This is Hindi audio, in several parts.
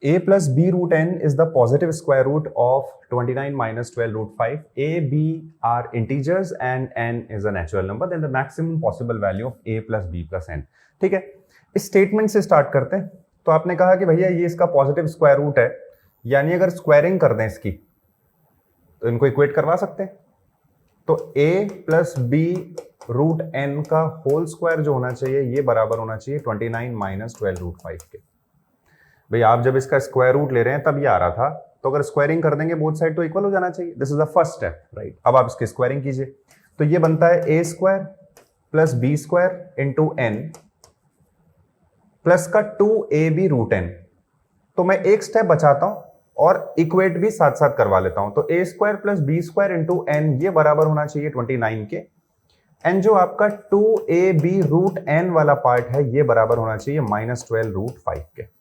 a plus b root n is the positive square root of 29 minus 12 root 5. a, b are integers and n is a natural number. Then the maximum possible value of a plus b plus n. ठीक है, इस स्टेटमेंट से स्टार्ट करते हैं. तो आपने कहा कि भैया ये इसका पॉजिटिव स्क्वायर रूट है, यानी अगर स्क्वायरिंग कर दें इसकी तो इनको इक्वेट करवा सकते हैं. तो a plus b root n का होल स्क्वायर जो होना चाहिए ये बराबर होना चाहिए 29 माइनस 12 रूट 5 के. भाई आप जब इसका स्क्वायर रूट ले रहे हैं तब ये आ रहा था, तो अगर स्क्वायरिंग कर देंगे बोथ साइड तो इक्वल हो जाना चाहिए. This is the first step, right. अब आप इसकी स्क्वायरिंग कीजिए तो ये बनता है a square plus b square into n plus का 2ab रूट n. तो मैं एक स्टेप बचाता हूं और इक्वेट भी साथ साथ करवा लेता हूं. तो a square plus b square into n ये बराबर होना चाहिए 29 के. एंड जो आपका 2ab रूट n वाला पार्ट है ये बराबर होना चाहिए माइनस 12 रूट 5 के.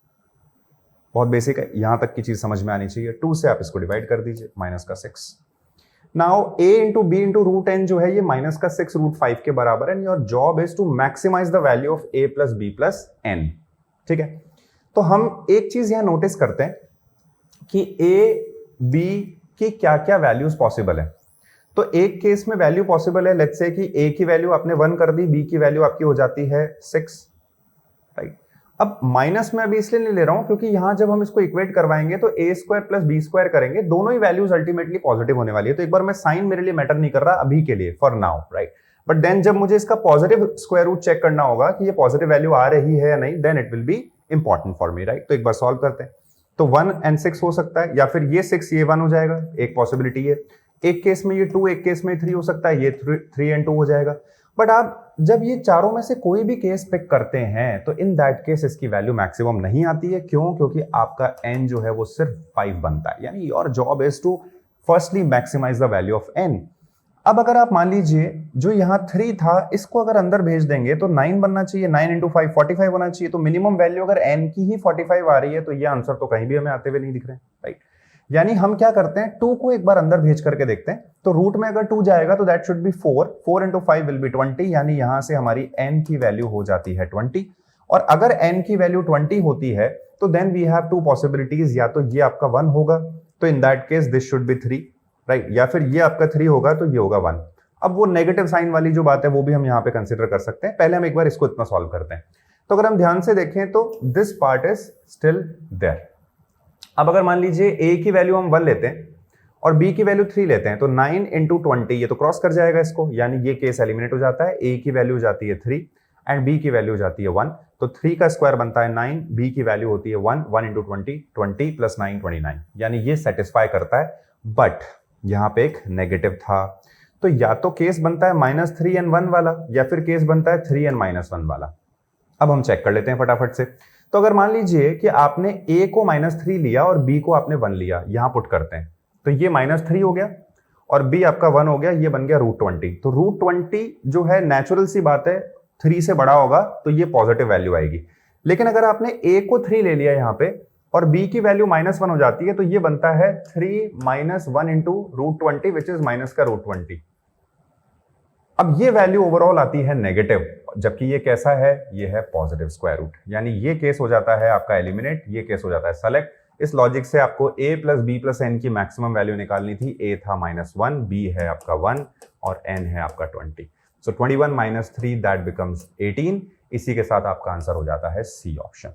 बहुत बेसिक है, यहां तक की चीज समझ में आनी चाहिए. 2 से आप इसको डिवाइड कर दीजिए, माइनस का 6. Now a into b into root n जो है ये माइनस का 6 रूट 5 के बराबर है. And your job is to maximize the value of a plus b plus n. ठीक है, तो हम एक चीज यहां नोटिस करते हैं कि a b की क्या क्या वैल्यूज पॉसिबल है. तो एक केस में वैल्यू पॉसिबल है, लेट्स से कि a की वैल्यू आपने 1 कर दी, b की वैल्यू आपकी हो जाती है 6, राइट. अब माइनस में अभी इसलिए नहीं ले रहा हूं क्योंकि यहां जब हम इसको इक्वेट करवाएंगे तो a square plus b square करेंगे, दोनों ही वैल्यूज अल्टीमेटली पॉजिटिव होने वाली है. तो एक बार मैं साइन मेरे लिए मैटर नहीं कर रहा अभी के लिए, for now, right. But then जब मुझे इसका पॉजिटिव स्क्वायर रूट चेक करना होगा कि ये पॉजिटिव वैल्यू आ रही है या नहीं, then it will be important for me, right. तो एक बार सॉल्व करते हैं. तो 1 and 6 हो सकता है, या फिर ये 6 ये 1 हो जाएगा, एक पॉसिबिलिटी है. एक केस में ये 2, एक केस में 3 हो सकता है, ये 3 and 2 हो जाएगा. बट आप जब ये चारों में से कोई भी केस पिक करते हैं तो इन दैट केस इसकी वैल्यू मैक्सिमम नहीं आती है. क्यों? क्योंकि आपका n जो है वो सिर्फ 5 बनता है. यानी your job is to firstly maximize the value of n. अब अगर आप मान लीजिए जो यहां 3 था इसको अगर अंदर भेज देंगे तो 9 बनना चाहिए, 9 इंटू 5 45 होना चाहिए. तो मिनिमम वैल्यू अगर n की ही 45 आ रही है तो ये आंसर तो कहीं भी हमें आते हुए नहीं दिख रहे हैं, राइट. यानी हम क्या करते हैं, 2 को एक बार अंदर भेज करके देखते हैं. तो रूट में अगर 2 जाएगा तो that should be 4 into 5 will be 20. यानी यहां से हमारी n की वैल्यू हो जाती है 20. और अगर n की वैल्यू 20 होती है तो देन वी हैव 2 पॉसिबिलिटीज. या तो ये आपका 1 होगा तो in that case this should be 3, right. या फिर ये आपका 3 होगा तो ये होगा 1. अब वो नेगेटिव साइन वाली जो बात है वो भी हम यहां पे कंसीडर कर सकते हैं. पहले हम एक बार इसको इतना सॉल्व करते हैं. तो अगर हम ध्यान से देखें तो this part is still there. अब अगर मान लीजिए a की वैल्यू हम 1 लेते हैं और b की वैल्यू 3 लेते हैं तो 9 इंटू 20 ये तो क्रॉस कर जाएगा इसको, यानी ये केस एलिमिनेट हो जाता है. a की वैल्यू जाती है 3 एंड b की वैल्यू जाती है 1. तो 3 का स्क्वायर बनता है 9, b की वैल्यू होती है 1, 1 इंटू 20 प्लस 9 29. यानी ये सेटिस्फाई करता है. बट यहां पे एक नेगेटिव था, तो या तो केस बनता है -3 and 1 वाला या फिर केस बनता है 3 and -1 वाला. अब हम चेक कर लेते हैं फटाफट से. तो अगर मान लीजिए कि आपने a को -3 लिया और b को आपने 1 लिया, यहां पुट करते हैं तो ये -3 हो गया और b आपका 1 हो गया, ये बन गया √20. तो √20 जो है नेचुरल सी बात है 3 से बड़ा होगा तो ये पॉजिटिव वैल्यू आएगी. लेकिन अगर आपने a को 3 ले लिया यहां पे और b की वैल्यू -1 हो जाती है तो ये बनता है 3 - 1 इंटू √20 विच इज माइनस का √20. अब ये वैल्यू ओवरऑल आती है नेगेटिव, जबकि ये कैसा है, ये है पॉजिटिव स्क्वायर रूट. यानी ये केस हो जाता है आपका एलिमिनेट, ये केस हो जाता है सेलेक्ट. इस लॉजिक से आपको a plus b plus n की मैक्सिमम वैल्यू निकालनी थी. a था -1, b है आपका 1 और n है आपका 20. सो 21 - 3 दैट बिकम्स 18. इसी के साथ आपका आंसर हो जाता है सी ऑप्शन.